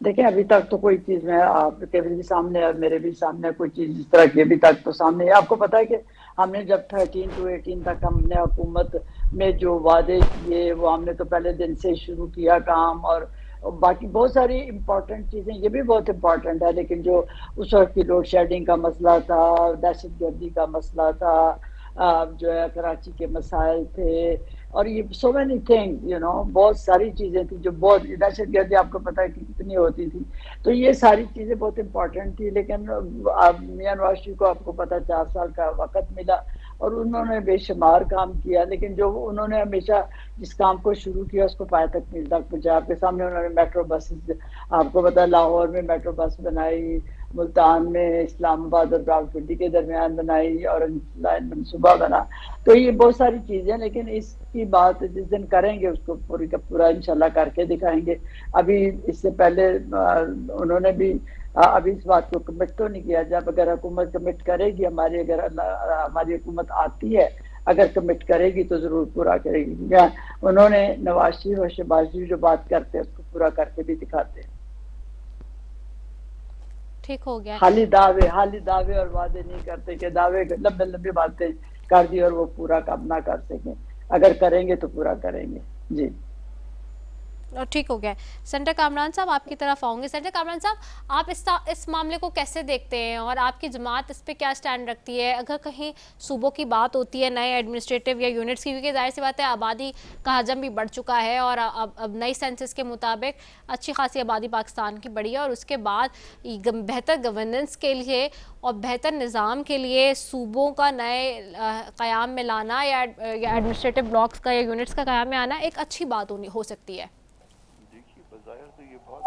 देखिए अभी तक तो कोई चीज़ में आपके भी सामने और मेरे भी सामने कोई चीज़ इस तरह की अभी तक तो सामने है। आपको पता है कि हमने जब 13 to 18 तक हमने हुकूमत में जो वादे किए वो हमने तो पहले दिन से शुरू किया काम, और बाकी बहुत सारी इम्पोर्टेंट चीज़ें ये भी बहुत इम्पोर्टेंट है, लेकिन जो उस वक्त की लोड शेडिंग का मसला था, दहशतगर्दी का मसला था, जो है कराची के मसाइल थे, और ये सो मैनी थिंग बहुत सारी चीज़ें थी जो बहुत दहशतगर्दी आपको पता है कि कितनी होती थी। तो ये सारी चीज़ें बहुत इंपॉर्टेंट थी, लेकिन मियां नवाज शरीफ को आपको पता 4 साल का वक्त मिला, और उन्होंने बेशुमार काम किया, लेकिन जो उन्होंने हमेशा जिस काम को शुरू किया उसको पाए तक मिल तक पहुँचा। आपके सामने उन्होंने मेट्रो बसेस, आपको पता है लाहौर में मेट्रो बस बनाई, मुल्तान में, इस्लामाबाद और रावलपिंडी के दरमियान बनाई, और मनसूबा बना। तो ये बहुत सारी चीज़ें, लेकिन इसकी बात जिस दिन करेंगे उसको पूरी का पूरा इंशाल्लाह करके दिखाएंगे। अभी इससे पहले उन्होंने भी अभी इस बात को कमिट तो नहीं किया। जब अगर हुकूमत कमिट करेगी, हमारी अगर हमारी हुकूमत आती है, अगर कमिट करेगी तो जरूर पूरा करेगी। या उन्होंने नवाज शरीफ और शहबाज शरीफ जो बात करते हैं उसको पूरा करके भी दिखाते हैं। ठीक हो गया। खाली दावे और वादे नहीं करते कि दावे लंबे लंबे बातें कर दी और वो पूरा काम ना कर सकें। अगर करेंगे तो पूरा करेंगे जी। ठीक हो गया। सेनेटर कामरान साहब आपकी तरफ आऊंगे। सेनेटर कामरान साहब, आप इस मामले को कैसे देखते हैं और आपकी जमात इस पे क्या स्टैंड रखती है? अगर कहीं सूबों की बात होती है, नए एडमिनिस्ट्रेटिव या यूनिट्स की, क्योंकि जाहिर सी बात है आबादी का हजम भी बढ़ चुका है और अब नई सेंसस के मुताबिक अच्छी खासी आबादी पाकिस्तान की बढ़ी है, और उसके बाद बेहतर गवर्नेंस के लिए और बेहतर निज़ाम के लिए सूबों का नए क़याम में लाना या एडमिनिस्ट्रेटिव ब्लॉक्स का या यूनिट्स का क़याम में आना एक अच्छी बात हो सकती है। ज़ाहिर तो ये बहुत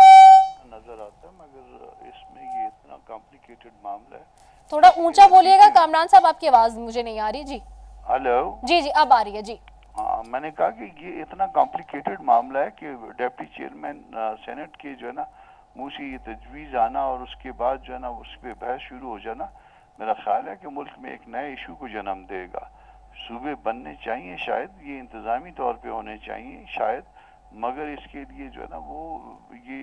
नजर आता है, मगर इसमें ये इतना कॉम्प्लिकेटेड मामला है। थोड़ा ऊंचा बोलिएगा कामरान साहब, आपकी आवाज मुझे नहीं आ रही जी। हेलो जी जी अब आ रही है जी। हाँ, मैंने कहा कि ये इतना कॉम्प्लिकेटेड मामला है कि डिप्टी चेयरमैन सेनेट के जो है ना मुँह से ये तजवीज़ आना और उसके बाद जो है ना उस पर बहस शुरू हो जाना, मेरा ख्याल है कि मुल्क में एक नए इशू को जन्म देगा। सूबे बनने चाहिए, शायद ये इंतज़ामी तौर पर होने चाहिए शायद, मगर इसके लिए जो है ना वो ये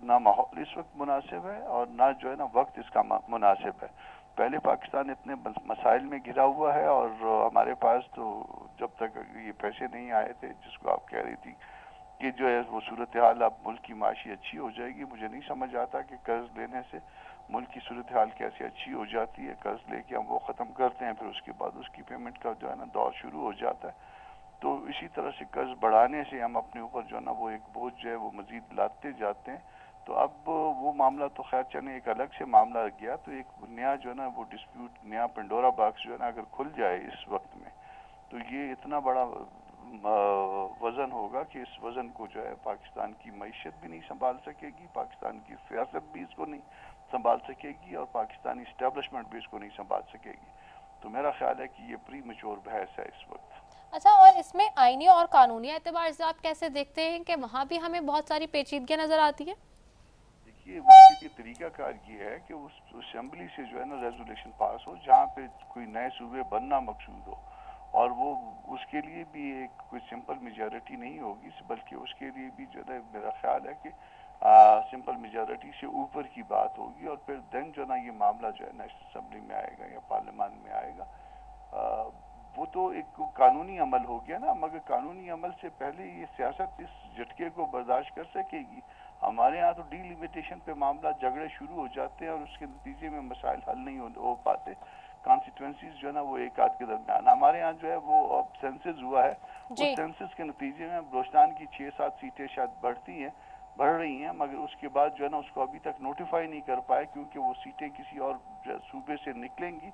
ना माहौल इस वक्त मुनासिब है और ना जो है ना वक्त इसका मुनासिब है। पहले पाकिस्तान इतने मसाइल में घिरा हुआ है और हमारे पास तो जब तक ये पैसे नहीं आए थे जिसको आप कह रही थी कि जो है वो सूरत हाल अब मुल्क की माशी अच्छी हो जाएगी। मुझे नहीं समझ आता कि कर्ज लेने से मुल्क की सूरत हाल कैसे अच्छी हो जाती है। कर्ज लेके हम वो ख़त्म करते हैं, फिर उसके बाद उसकी पेमेंट का जो है ना दौर शुरू हो जाता है। तो इसी तरह से कर्ज बढ़ाने से हम अपने ऊपर जो है ना वो एक बोझ जो है वो मजीद लाते जाते हैं। तो अब वो मामला तो खैर चले एक अलग से मामला गया, तो एक नया जो है ना वो डिस्प्यूट, नया पेंडोरा बॉक्स जो है ना अगर खुल जाए इस वक्त में, तो ये इतना बड़ा वजन होगा कि इस वजन को जो है पाकिस्तान की मईशत भी नहीं संभाल सकेगी, पाकिस्तान की सियासत भी इसको नहीं संभाल सकेगी और पाकिस्तानी इस्टेब्लिशमेंट भी इसको नहीं संभाल सकेगी। तो मेरा ख्याल है कि ये प्री मैच्योर बहस है इस वक्त। अच्छा, और इसमें आईनी और कानूनी एतबार से आप कैसे देखते हैं कि वहाँ भी हमें बहुत सारी पेचीदगियाँ नजर आती है? देखिए, उसके लिए तरीकाकार ये है कि उस असेंबली से जो है ना रेजोल्यूशन पास हो जहाँ पे कोई नए सूबे बनना मकसूद हो, और वो उसके लिए भी एक कोई सिंपल मेजॉरिटी नहीं होगी, बल्कि उसके लिए भी जो है मेरा ख्याल है कि सिंपल मेजॉरिटी से ऊपर की बात होगी, और फिर देन जो ना ये मामला जो है नेशनल असेंबली में आएगा या पार्लियामान में आएगा। वो तो एक कानूनी अमल हो गया ना, मगर कानूनी अमल से पहले ये सियासत इस झटके को बर्दाश्त कर सकेगी? हमारे यहाँ तो डीलिमिटेशन पे मामला झगड़े शुरू हो जाते हैं और उसके नतीजे में मसाइल हल नहीं हो पाते। कॉन्स्टिट्यूंसीज जो है ना वो एक आध के दरमियान, हमारे यहाँ जो है वो अब सेंसस हुआ है, उस सेंसस के नतीजे में बलोचिस्तान की 6-7 सीटें शायद बढ़ रही हैं, मगर उसके बाद जो है ना उसको अभी तक नोटिफाई नहीं कर पाए, क्योंकि वो सीटें किसी और सूबे से निकलेंगी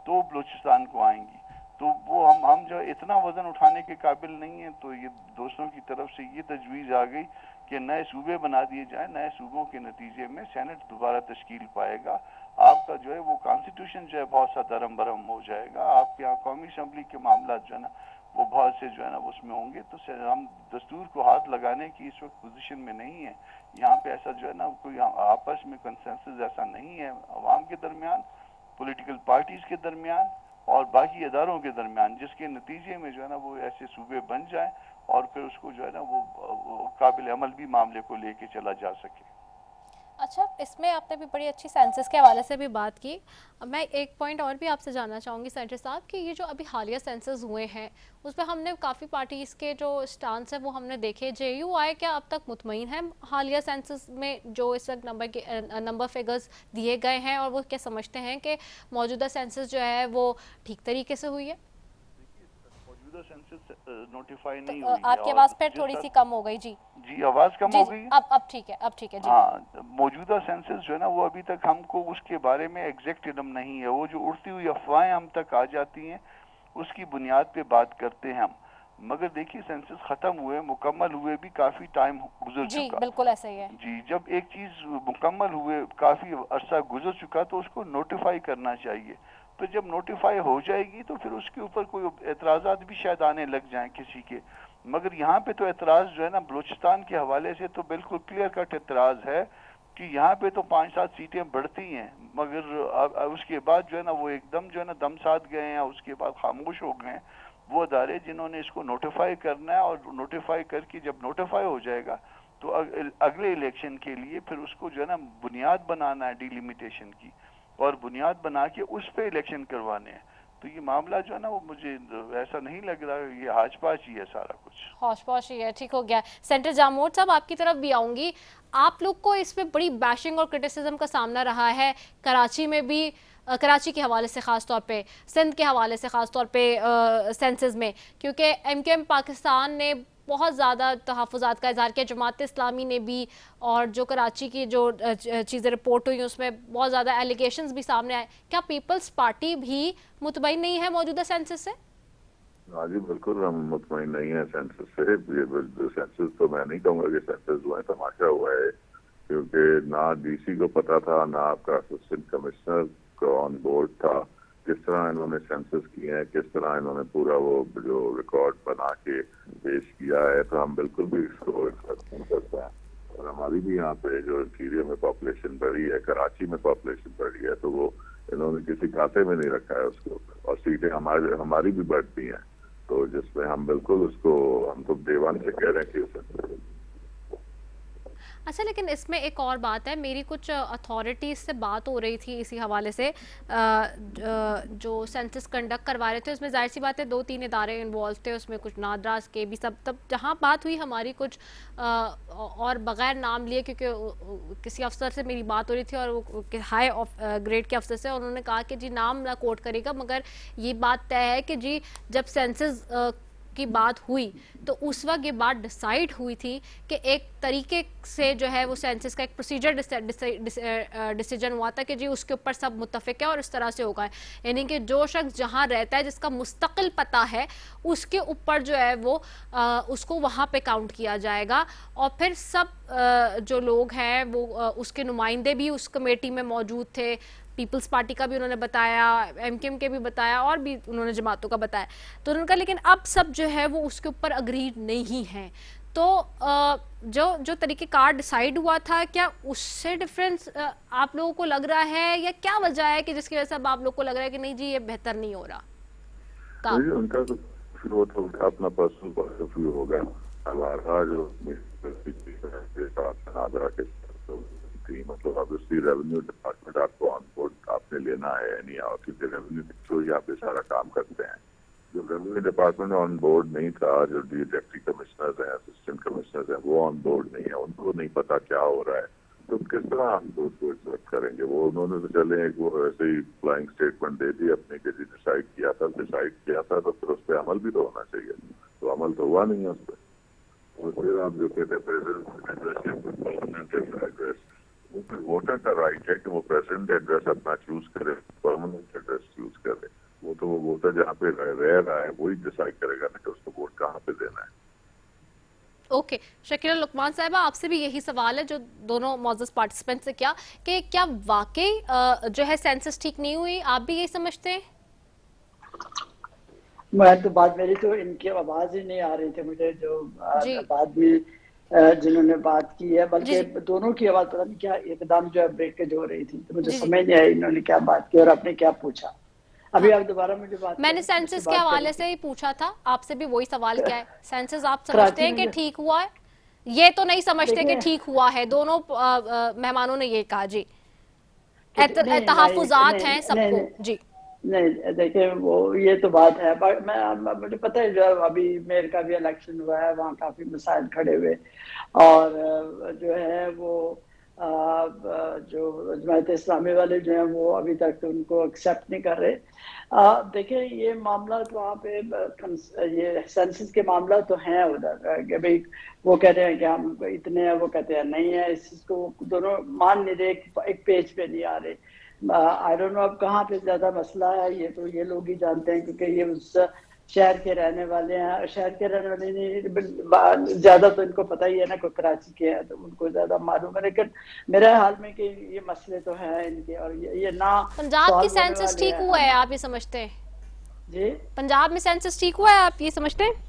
तो बलोचिस्तान को आएंगी। तो वो हम जो इतना वजन उठाने के काबिल नहीं है। तो ये दोस्तों की तरफ से ये तजवीज़ आ गई कि नए सूबे बना दिए जाए, नए सूबों के नतीजे में सेनेट दोबारा तश्कील पाएगा, आपका जो है वो कॉन्स्टिट्यूशन जो है बहुत सा दरम बरम हो जाएगा, आपके यहाँ कौमी असम्बली के मामला जो है ना वो बहुत से जो है ना उसमें होंगे। तो हम दस्तूर को हाथ लगाने की इस वक्त पोजीशन में नहीं है। यहाँ पे ऐसा जो है ना कोई आपस में कंसेंसस ऐसा नहीं है अवाम के दरमियान, पॉलिटिकल पार्टीज के दरमियान और बाकी इदारों के दरमियान, जिसके नतीजे में जो है ना वो ऐसे सूबे बन जाए और फिर उसको जो है ना वो काबिल अमल भी मामले को लेके चला जा सके। अच्छा, इसमें आपने भी बड़ी अच्छी सेंसस के हवाले से भी बात की। मैं एक पॉइंट और भी आपसे जानना चाहूँगी सेनेटर साहब कि ये जो अभी हालिया सेंसस हुए हैं उस पर हमने काफ़ी पार्टीज़ के जो स्टांस है वो हमने देखे। JUI क्या अब तक मुतमईन है हालिया सेंसस में जो इस वक्त नंबर फिगर्स दिए गए हैं, और वो क्या समझते हैं कि मौजूदा सेंसस जो है वो ठीक तरीके से हुई है? सेंसस नोटिफाई नहीं हुई है। आपकी आवाज़ फिर थोड़ी सी कम हो गई जी। जी, आवाज़ कम हो गई। अब ठीक है, अब ठीक है जी। हाँ, मौजूदा सेंसस जो है ना वो अभी तक हमको उसके बारे में एग्जैक्ट इल्म नहीं है। वो जो उड़ती हुई अफवाहें हम तक आ जाती हैं उसकी बुनियाद पे बात करते हैं हम। मगर देखिए सेंसस खत्म हुए, मुकम्मल हुए भी काफी टाइम गुजर जी चुका। बिल्कुल ऐसा ही है जी, जब एक चीज मुकम्मल हुए काफी अरसा गुजर चुका तो उसको नोटिफाई करना चाहिए। तो जब नोटिफाई हो जाएगी तो फिर उसके ऊपर कोई एतराज़ात भी शायद आने लग जाएं किसी के। मगर यहाँ पे तो एतराज जो है ना बलूचिस्तान के हवाले से तो बिल्कुल क्लियर कट एतराज है कि यहाँ पे तो 5-7 सीटें बढ़ती हैं, मगर उसके बाद जो है ना वो एकदम जो है ना दम साध गए हैं, उसके बाद खामोश हो गए हैं वो अदारे जिन्होंने इसको नोटिफाई करना है। और नोटिफाई करके जब नोटिफाई हो जाएगा तो अगले इलेक्शन के लिए फिर उसको जो है ना बुनियाद बनाना है डिलिमिटेशन की, और बुनियाद बना के उस पे इलेक्शन करवाने हैं। तो ये मामला जो है ना वो मुझे ऐसा नहीं लग रहा, ये हाच-पाच ही है सारा कुछ। हौश-पौश ही है, ठीक हो गया। सेंटर जामोद साहब आपकी तरफ भी आऊंगी। आप लोग को इसमें बड़ी बैशिंग और क्रिटिसिज्म का सामना रहा है, कराची में भी, कराची के हवाले से ख़ास तौर पे, सिंध के हवाले से ख़ास तौर पे सेंसस में, क्योंकि एमकेएम पाकिस्तान ने बहुत ज़्यादा तहफ़्फ़ुज़ात का इज़हार किया, जमात इस्लामी ने भी, और जो कराची की जो चीज़ें रिपोर्ट हुई उसमें बहुत ज़्यादा एलिगेशंस भी सामने आए। क्या पीपल्स पार्टी भी मुतमईन नहीं है मौजूदा सेंसस से? हाँ जी बिल्कुल, हम मुतमईन नहीं है सेंसस से। ये सेंसस तो मैं नहीं कहूँगा कि सेंसस हुआ है, तमाशा हुआ है, क्योंकि ना डीसी को पता था, ना आपका असिस्टेंट कमिश्नर को ऑन बोर्ड था। किस तरह इन्होंने सेंसस किए हैं, किस तरह इन्होंने पूरा वो जो रिकॉर्ड बना के पेश किया है, तो हम बिल्कुल भी इसको एक्सेप्ट नहीं करते हैं। और हमारी भी यहाँ पे जो इंटीरियर में पॉपुलेशन बढ़ी है, कराची में पॉपुलेशन बढ़ी है, तो वो इन्होंने किसी खाते में नहीं रखा है उसको, और सीटें हमारी भी बढ़ती हैं, तो जिसमें हम बिल्कुल उसको, हम तो देवान से कह रहे हैं कि अच्छा, लेकिन इसमें एक और बात है, मेरी कुछ अथॉरिटीज़ से बात हो रही थी इसी हवाले से, जो सेंसस कंडक्ट करवा रहे थे उसमें जाहिर सी बात है 2-3 इदारे इन्वॉल्व थे उसमें, कुछ नादराज के भी सब। तब जहाँ बात हुई हमारी कुछ और बग़ैर नाम लिए, क्योंकि किसी अफसर से मेरी बात हो रही थी और वो हाई ग्रेड के अफसर से, उन्होंने कहा कि जी नाम ना कोट करेगा, मगर ये बात तय है कि जी जब सेंसस की बात हुई तो उस वक्त ये बात डिसाइड हुई थी कि एक तरीके से जो है वो सेंसस का एक प्रोसीजर डिसीजन हुआ था कि जी उसके ऊपर सब मुत्तफिक है और इस तरह से होगा, यानी कि जो शख्स जहाँ रहता है, जिसका मुस्तकिल पता है, उसके ऊपर जो है वो उसको वहाँ पे काउंट किया जाएगा। और फिर सब जो लोग हैं वो उसके नुमाइंदे भी उस कमेटी में मौजूद थे, पीपल्स पार्टी का भी उन्होंने बताया, एमकेएम के भी बताया, और भी उन्होंने जमातों का बताया। तो उन्होंने कहा लेकिन अब सब जो है वो उसके ऊपर अग्रीड नहीं है। तो जो तरीके कार डिसाइड हुआ था, क्या उससे डिफरेंस आप लोगों को लग रहा है, या क्या वजह है कि जिसकी वजह से अब आप लोग को लग रहा है कि नहीं जी ये बेहतर नहीं हो रहा काम? उनका तो अपना पर्सनल पॉइंट ऑफ व्यू होगा। हमारा जो मतलब ऑब्वियसली रेवेन्यू डिपार्टमेंट आपको ऑन बोर्ड आपने लेना है, यानी क्योंकि रेवेन्यू थ्रू ही आप ये सारा काम करते हैं। जो रेवेन्यू डिपार्टमेंट ऑन बोर्ड नहीं था, जो डिप्टी कमिश्नर्स हैं, असिस्टेंट कमिश्नर्स हैं, वो ऑन बोर्ड नहीं है, उनको नहीं पता क्या हो रहा है, तो किस तरह हम उसको एक्सेप्ट करेंगे? वो उन्होंने तो चले एक वो ऐसे ही फ्लाइंग स्टेटमेंट दे दी अपने के, डिसाइड किया था तो फिर उस पर अमल भी तो होना चाहिए, तो अमल तो हुआ नहीं है उस पर। और फिर आप जो कहते हैं प्रेसिडेंट एड्रेस, वो फिर वोटर का राइट है कि वो प्रेसिडेंट एड्रेस अपना चूज करे, परमानेंट एड्रेस चूज करे। वो तो वो वोटर जहाँ पे रह रहा है वही डिसाइड करेगा ना कि उसको वोट कहाँ पे देना है। ओके, शकीला लुकमान साहिबा, आपसे भी यही सवाल है जो दोनों मौजूद पार्टिसिपेंट से किया, कि क्या वाकई जो है सेंसस ठीक नहीं हुई? आप भी यही समझते हैं? मैं तो बात, मेरी तो इनकी आवाज ही नहीं आ रही थी मुझे, जो बाद में जिन्होंने बात की है, बल्कि दोनों की आवाज पता नहीं क्या एकदम जो है ब्रेकेज हो रही थी, तो मुझे समझ नहीं आई इन्होंने क्या बात की और आपने क्या पूछा। अभी आप दोबारा मुझे बात, मैंने सेंसस के हवाले से ही पूछा था, आपसे भी वही सवाल क्या है, सेंसस आप समझते हैं कि ठीक हुआ है? ये तो नहीं समझते कि ठीक हुआ है, दोनों मेहमानों ने ये कहा जी, तहफ़्फ़ुज़ात हैं सबको जी। नहीं देखिए, वो ये तो बात है, मुझे पता है जो अभी मेयर का भी इलेक्शन हुआ है, वहाँ काफी मसाइल खड़े हुए, और जो है वो जो जमात इस्लामी वाले जो हैं वो अभी तक उनको एक्सेप्ट नहीं कर रहे। देखिए ये मामला तो वहाँ पे ये सेंसस के मामला तो हैं उधर, कि भाई वो कह रहे हैं कि हम इतने हैं, वो कहते हैं नहीं है, इसको दोनों मान नहीं रहे, एक पेज पे नहीं आ रहे। आई डोंट नो अब कहाँ पे ज्यादा मसला है, ये तो ये लोग ही जानते हैं, क्योंकि ये उस शहर के रहने वाले हैं। शहर के रहने वाले नहीं, ज्यादा तो इनको पता ही है ना, कोई कराची के हैं तो उनको ज्यादा मालूम है। लेकिन मेरे हाल में कि ये मसले तो हैं इनके, और ये ना पंजाब की सेंसस ठीक हुआ है, आप ये समझते हैं? जी, पंजाब में सेंसस ठीक हुआ है, आप ये समझते हैं?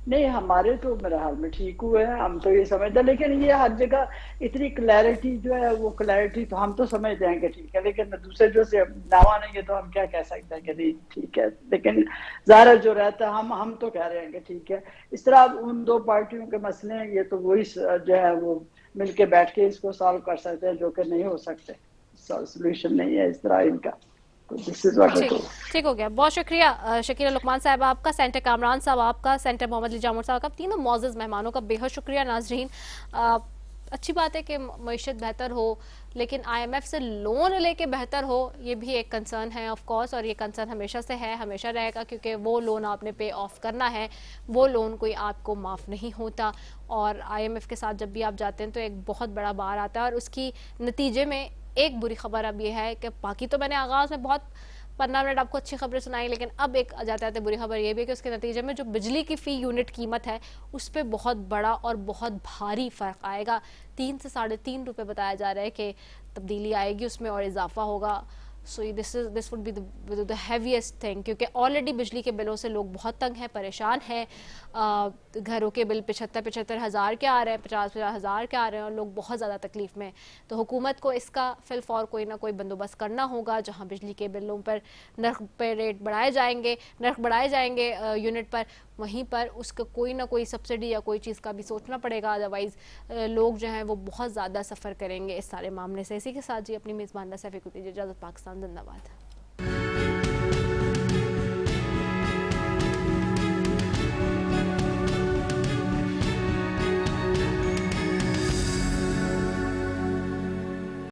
नहीं, हमारे तो मेरे हाल में ठीक हुए हैं, हम तो ये समझते हैं। लेकिन ये हर जगह इतनी क्लैरिटी जो है, वो क्लैरिटी तो हम तो समझते हैं कि ठीक है, लेकिन दूसरे जो से नवा नहीं है तो हम क्या कह सकते हैं कि नहीं ठीक है। लेकिन ज़ाहिर जो रहता है, हम तो कह रहे हैं कि ठीक है। इस तरह उन दो पार्टियों के मसले हैं, ये तो वही जो है वो मिलके बैठ के इसको सॉल्व कर सकते हैं, जो कि नहीं हो सकते, सोल्यूशन नहीं है इस तरह इनका। ठीक हो गया, बहुत शुक्रिया शकीला लुकमान साहब आपका, सेंटर कामरान साहब आपका, सेंटर मोहम्मद अली जामुर साहब का, तीनों मौजूद मेहमानों का बेहद शुक्रिया। नाजरीन, अच्छी बात है कि मईशत बेहतर हो, लेकिन IMF से लोन लेके बेहतर हो, ये भी एक कंसर्न है ऑफ कोर्स, और ये कंसर्न हमेशा से है, हमेशा रहेगा, क्योंकि वो लोन आपने पे ऑफ करना है, वो लोन कोई आपको माफ़ नहीं होता। और IMF के साथ जब भी आप जाते हैं तो एक बहुत बड़ा बार आता है, और उसकी नतीजे में एक बुरी खबर अब ये है कि बाकी तो मैंने आगाज़ में बहुत 15 मिनट आपको अच्छी खबरें सुनाई, लेकिन अब एक जाते जाते बुरी खबर ये भी है कि उसके नतीजे में जो बिजली की फ़ी यूनिट कीमत है उस पर बहुत बड़ा और बहुत भारी फ़र्क आएगा। 3 से 3.5 रुपये बताया जा रहा है कि तब्दीली आएगी उसमें और इजाफा होगा। So this would be the heaviest thing, क्योंकि ऑलरेडी बिजली के बिलों से लोग बहुत तंग हैं, परेशान हैं। घरों के बिल 75 हज़ार के आ रहे हैं, 50 हज़ार के आ रहे हैं, और लोग बहुत ज़्यादा तकलीफ में। तो हुकूमत को इसका फिलफौर कोई ना कोई बंदोबस्त करना होगा, जहाँ बिजली के बिलों पर नर्ख पे रेट बढ़ाए जाएंगे यूनिट पर, वहीं पर उसका कोई ना कोई सब्सिडी या कोई चीज़ का भी सोचना पड़ेगा, अदरवाइज़ लोग जो हैं वो बहुत ज़्यादा सफ़र करेंगे इस सारे मामले से। इसी के साथ जी अपनी मेज़बान सैफी को दीजिए इजाज़त। पाकिस्तान जिंदाबाद।